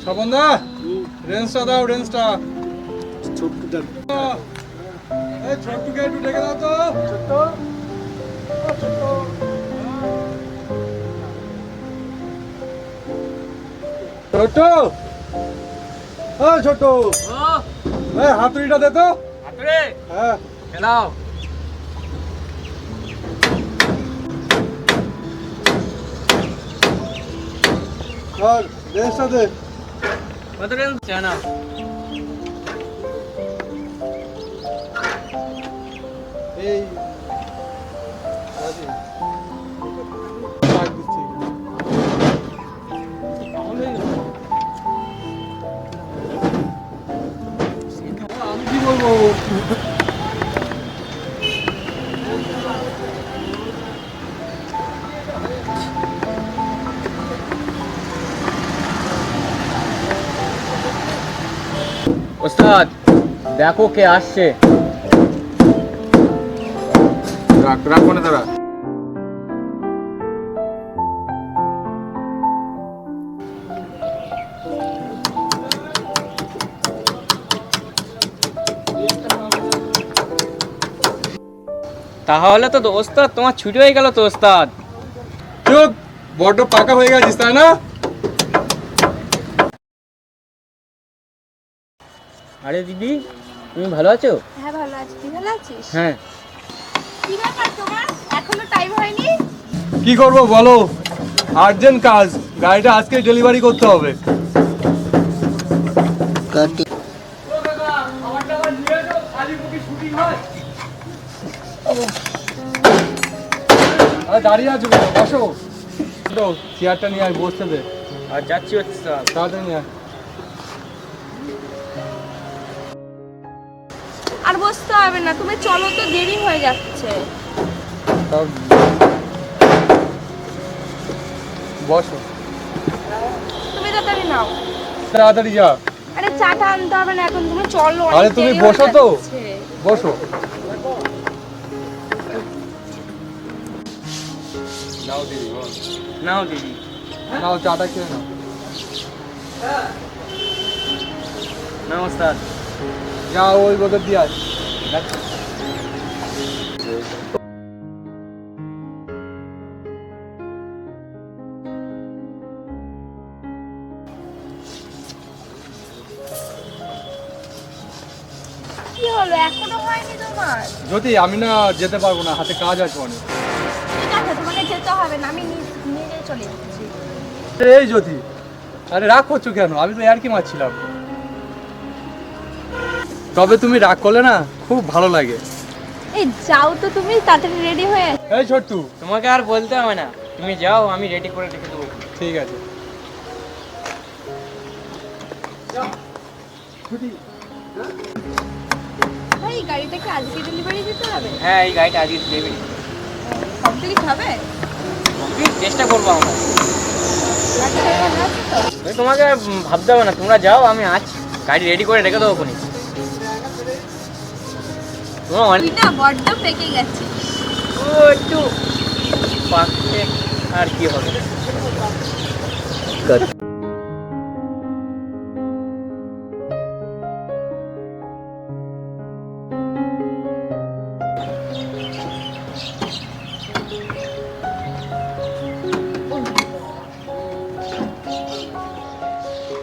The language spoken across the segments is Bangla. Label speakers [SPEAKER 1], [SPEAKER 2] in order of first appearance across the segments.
[SPEAKER 1] স্বপনদা, রেঞ্জটা দাও, রেঞ্জটা। এই ছোট্টুকে একটু ডেকে দাও তো। ছোট্ট, ও ছোট্ট, এই হাতুড়িটা দে তো। হাতুড়ি? হ্যাঁ, নাও। আর রেঞ্জটা দে। কত রেঞ্জ জানা? এই আমি কি বলবো?
[SPEAKER 2] ওস্তাদ দেখো কে আসছে।
[SPEAKER 1] রাখ মনে দাঁড়া।
[SPEAKER 2] তাহলে তো ওস্তাদ তোমার ছুটি হয়ে গেল তো ওস্তাদ।
[SPEAKER 1] চুপ, বড্ড পাকা হয়ে গেছিস তাই না?
[SPEAKER 2] আরে দিদি, তুমি ভালো আছো?
[SPEAKER 3] হ্যাঁ ভালো আছি, তুই ভালো আছিস?
[SPEAKER 2] হ্যাঁ।
[SPEAKER 3] কি ব্যাপার তোমার, এখনো টাইম হয়নি?
[SPEAKER 1] কি করব বলো, আর্জেন্ট কাজ, গাড়িটা আজকে ডেলিভারি করতে হবে। দাঁড়িয়ে আছো, বসো। চেয়ারটা নিয়ে আয়, বসতে দে।
[SPEAKER 2] আর যাচ্ছি ওস্তাদ।
[SPEAKER 1] তাড়াতাড়ি নিয়ে আয়।
[SPEAKER 3] আর বসতে হবে না, তুমি চলো তো, দেরি হয়ে যাচ্ছে।
[SPEAKER 1] সব বসো,
[SPEAKER 3] তুমি তাড়াতাড়ি নাও।
[SPEAKER 1] তাড়াতাড়ি যা।
[SPEAKER 3] আরে চাটা আনতে হবে না এখন, তুমি চলো।
[SPEAKER 1] আরে
[SPEAKER 3] অনেক
[SPEAKER 1] তুমি
[SPEAKER 3] দেরি হয়ে
[SPEAKER 1] বসো তো।
[SPEAKER 3] যাচ্ছে।
[SPEAKER 1] বসো। নাও দিদি, বল।
[SPEAKER 2] নাও দিদি।
[SPEAKER 1] নাও চাটা খেয়ে নাও।
[SPEAKER 2] নাও ওস্তাদ।
[SPEAKER 1] যা ওই বোতল দিয়ে আস।
[SPEAKER 3] কি হলো, এখনো হয়নি তোমার?
[SPEAKER 1] যদি আমি না যেতে পারবো না, হাতে কাজ আছে অনেক।
[SPEAKER 3] ঠিক আছে, তোমাকে যেতে হবে না, আমি নিজে চলে যাচ্ছি।
[SPEAKER 1] এই জ্যোতি, আরে রাগ করছো কেন? আমি তো আর কি মারছিলাম। তবে তুমি রাগ করলে না খুব ভালো লাগে।
[SPEAKER 3] এই যাও তো, তুমি তাড়াতাড়ি রেডি হয়ে।
[SPEAKER 1] এই ছোট্টু।
[SPEAKER 2] তোমাকে আর বলতে হবে না, তুমি যাও, আমি রেডি করে রেখে দেবো।
[SPEAKER 1] ঠিক আছে।
[SPEAKER 3] ভাই গাড়িটা কি আজকে ডেলিভারি দিতে হবে?
[SPEAKER 2] হ্যাঁ, এই গাড়িটা আজকে দেবে।
[SPEAKER 3] কমপ্লিট হবে?
[SPEAKER 2] চেষ্টা করবো আমরা।
[SPEAKER 3] গাড়িটা ভালো আছে তো?
[SPEAKER 2] তোমাকে আর ভাবতে হবে না, তোমরা যাও, আমি আছি, গাড়ি রেডি করে রেখে দেবো ওখানে। তোমার অনেক
[SPEAKER 3] তুই না বড্ড পেকে গেছে।
[SPEAKER 2] ও একটু পাকে, আর কি হবে।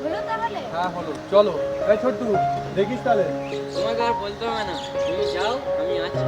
[SPEAKER 3] হলো তাহলে?
[SPEAKER 1] হ্যাঁ হলো, চলো। এই ছোট্টু, দেখিস তাহলে।
[SPEAKER 2] তোমাকে আর বলতে হবে না, তুমি যাও, আমি আছি।